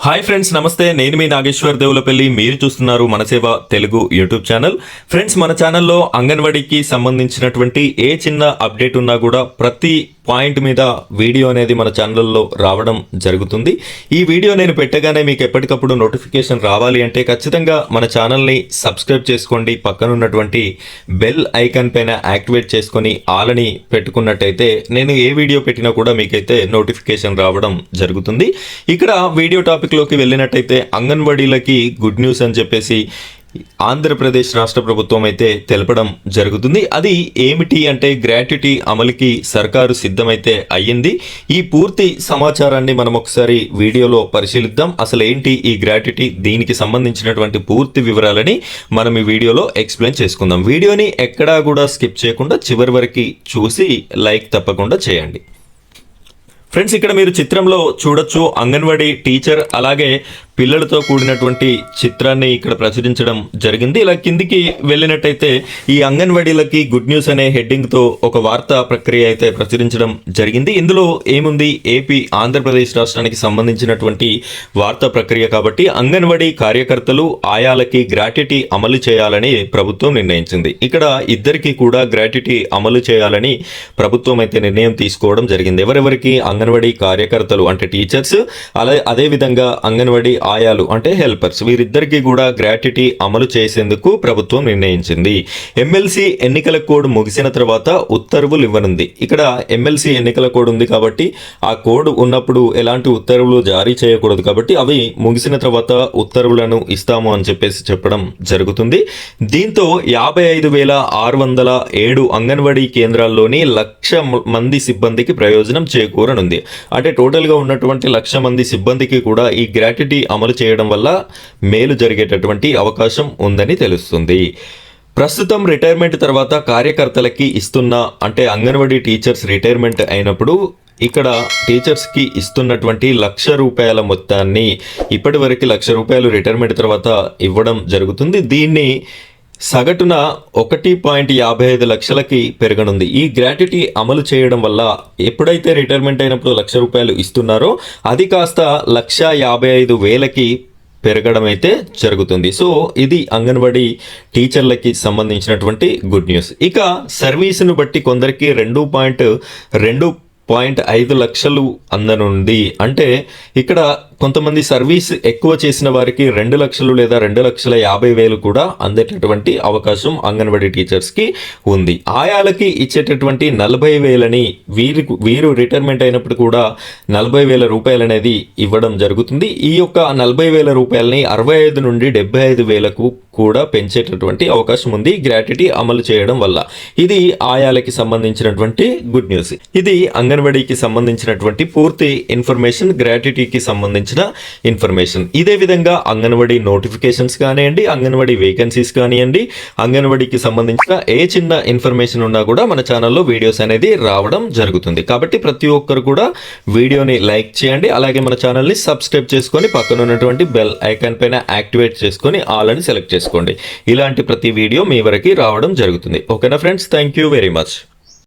Hi friends, నమస్తే. నేను మీ నాగేశ్వర్ దేవులపల్లి. మీరు చూస్తున్నారు మన సేవ తెలుగు యూట్యూబ్ ఛానల్. ఫ్రెండ్స్, మన ఛానల్లో అంగన్వాడీకి సంబంధించినటువంటి ఏ చిన్న అప్డేట్ ఉన్నా కూడా ప్రతి పాయింట్ మీద వీడియో అనేది మన ఛానల్లో రావడం జరుగుతుంది. ఈ వీడియో నేను పెట్టగానే మీకు ఎప్పటికప్పుడు నోటిఫికేషన్ రావాలి అంటే ఖచ్చితంగా మన ఛానల్ని సబ్స్క్రైబ్ చేసుకోండి. పక్కన ఉన్నటువంటి బెల్ ఐకాన్ పైన యాక్టివేట్ చేసుకొని ఆల్ అని పెట్టుకున్నట్టయితే నేను ఏ వీడియో పెట్టినా కూడా మీకైతే నోటిఫికేషన్ రావడం జరుగుతుంది. ఇక్కడ వీడియో టాపిక్లోకి వెళ్ళినట్టయితే అంగన్వాడీలకి గుడ్ న్యూస్ అని చెప్పేసి ఆంధ్రప్రదేశ్ రాష్ట్ర ప్రభుత్వం అయితే తెలపడం జరుగుతుంది. అది ఏమిటి అంటే గ్రాట్యుటీ అమలుకి సర్కారు సిద్ధమైతే అయ్యింది. ఈ పూర్తి సమాచారాన్ని మనం ఒకసారి వీడియోలో పరిశీలిద్దాం. అసలు ఏంటి ఈ గ్రాట్యుటీ, దీనికి సంబంధించినటువంటి పూర్తి వివరాలని మనం ఈ వీడియోలో ఎక్స్ప్లెయిన్ చేసుకుందాం. వీడియోని ఎక్కడా కూడా స్కిప్ చేయకుండా చివరి వరకు చూసి లైక్ తప్పకుండా చేయండి. ఫ్రెండ్స్, ఇక్కడ మీరు చిత్రంలో చూడొచ్చు అంగన్వాడీ టీచర్ అలాగే పిల్లలతో కూడినటువంటి చిత్రాన్ని ఇక్కడ ప్రచురించడం జరిగింది. ఇలా కిందికి వెళ్ళినట్టయితే ఈ అంగన్వాడీలకి గుడ్ న్యూస్ అనే హెడ్డింగ్తో ఒక వార్తా ప్రక్రియ అయితే ప్రచురించడం జరిగింది. ఇందులో ఏముంది, ఏపీ ఆంధ్రప్రదేశ్ రాష్ట్రానికి సంబంధించినటువంటి వార్తా ప్రక్రియ కాబట్టి అంగన్వాడీ కార్యకర్తలు ఆయాలకి గ్రాట్యుటీ అమలు చేయాలని ప్రభుత్వం నిర్ణయించింది. ఇక్కడ ఇద్దరికి కూడా గ్రాట్యుటీ అమలు చేయాలని ప్రభుత్వం అయితే నిర్ణయం తీసుకోవడం జరిగింది. ఎవరెవరికి, అంగన్వాడీ కార్యకర్తలు అంటే టీచర్స్, అదేవిధంగా అంగన్వాడీ ఆయాలు అంటే హెల్పర్స్, వీరిద్దరికీ కూడా గ్రాట్యుటీ అమలు చేసేందుకు ప్రభుత్వం నిర్ణయించింది. ఎమ్మెల్సీ ఎన్నికల కోడ్ ముగిసిన తర్వాత ఉత్తర్వులు ఇవ్వనుంది. ఇక్కడ ఎమ్మెల్సీ ఎన్నికల కోడ్ ఉంది కాబట్టి ఆ కోడ్ ఉన్నప్పుడు ఎలాంటి ఉత్తర్వులు జారీ చేయకూడదు కాబట్టి అవి ముగిసిన తర్వాత ఉత్తర్వులను అని చెప్పేసి చెప్పడం జరుగుతుంది. దీంతో 55,607 అంగన్వాడీ కేంద్రాల్లోని 1,00,000 మంది సిబ్బందికి ప్రయోజనం చేకూరనుంది. అంటే టోటల్గా ఉన్నటువంటి 1,00,000 మంది సిబ్బందికి కూడా ఈ గ్రాట్యుటీ అమలు చేయడం వల్ల మేలు జరిగేటటువంటి అవకాశం ఉందని తెలుస్తుంది. ప్రస్తుతం రిటైర్మెంట్ తర్వాత కార్యకర్తలకి ఇస్తున్న అంటే అంగన్వాడీ టీచర్స్ రిటైర్మెంట్ అయినప్పుడు ఇక్కడ టీచర్స్కి ఇస్తున్నటువంటి ₹1,00,000 మొత్తాన్ని ఇప్పటి వరకు ₹1,00,000 రిటైర్మెంట్ తర్వాత ఇవ్వడం జరుగుతుంది. దీన్ని సగటున 1.55 లక్షలకి పెరగనుంది. ఈ గ్రాట్యుటీ అమలు చేయడం వల్ల ఎప్పుడైతే రిటైర్మెంట్ అయినప్పుడు ₹1,00,000 ఇస్తున్నారో అది కాస్త 1,55,000కి పెరగడం అయితే జరుగుతుంది. సో ఇది అంగన్వాడీ టీచర్లకి సంబంధించినటువంటి గుడ్ న్యూస్. ఇక సర్వీసును బట్టి కొందరికి 2.5 లక్షలు అందనుంది. అంటే ఇక్కడ కొంతమంది సర్వీస్ ఎక్కువ చేసిన వారికి 2 లక్షలు లేదా 2,50,000 కూడా అందేటటువంటి అవకాశం అంగన్వాడీ టీచర్స్కి ఉంది. ఆయాలకి ఇచ్చేటటువంటి 40,000ని వీరు రిటైర్మెంట్ అయినప్పుడు కూడా 40,000 రూపాయలు అనేది ఇవ్వడం జరుగుతుంది. ఈ యొక్క 40,000 రూపాయలని 65 నుండి 75,000కు కూడా పెంచేటటువంటి అవకాశం ఉంది గ్రాట్యుటీ అమలు చేయడం వల్ల. ఇది ఆయాలకి సంబంధించినటువంటి గుడ్ న్యూస్. ఇది అంగన్వాడీకి సంబంధించినటువంటి పూర్తి ఇన్ఫర్మేషన్, గ్రాట్యుటీకి సంబంధించిన ఇన్ఫర్మేషన్. ఇదే విధంగా అంగన్వాడీ నోటిఫికేషన్స్ కానివ్వండి, అంగన్వాడీ వేకెన్సీస్ కానివ్వండి, అంగన్వాడీకి సంబంధించిన ఏ చిన్న ఇన్ఫర్మేషన్ ఉన్నా కూడా మన ఛానల్లో వీడియోస్ అనేది రావడం జరుగుతుంది. కాబట్టి ప్రతి ఒక్కరు కూడా వీడియోని లైక్ చేయండి. అలాగే మన ఛానల్ని సబ్స్క్రైబ్ చేసుకొని పక్కన ఉన్నటువంటి బెల్ ఐకాన్ పైన యాక్టివేట్ చేసుకొని ఆల్ అని సెలెక్ట్ చేసుకోండి. ఇలాంటి ప్రతి వీడియో మీ వరకు రావడం జరుగుతుంది. ఓకేనా friends, thank you very much.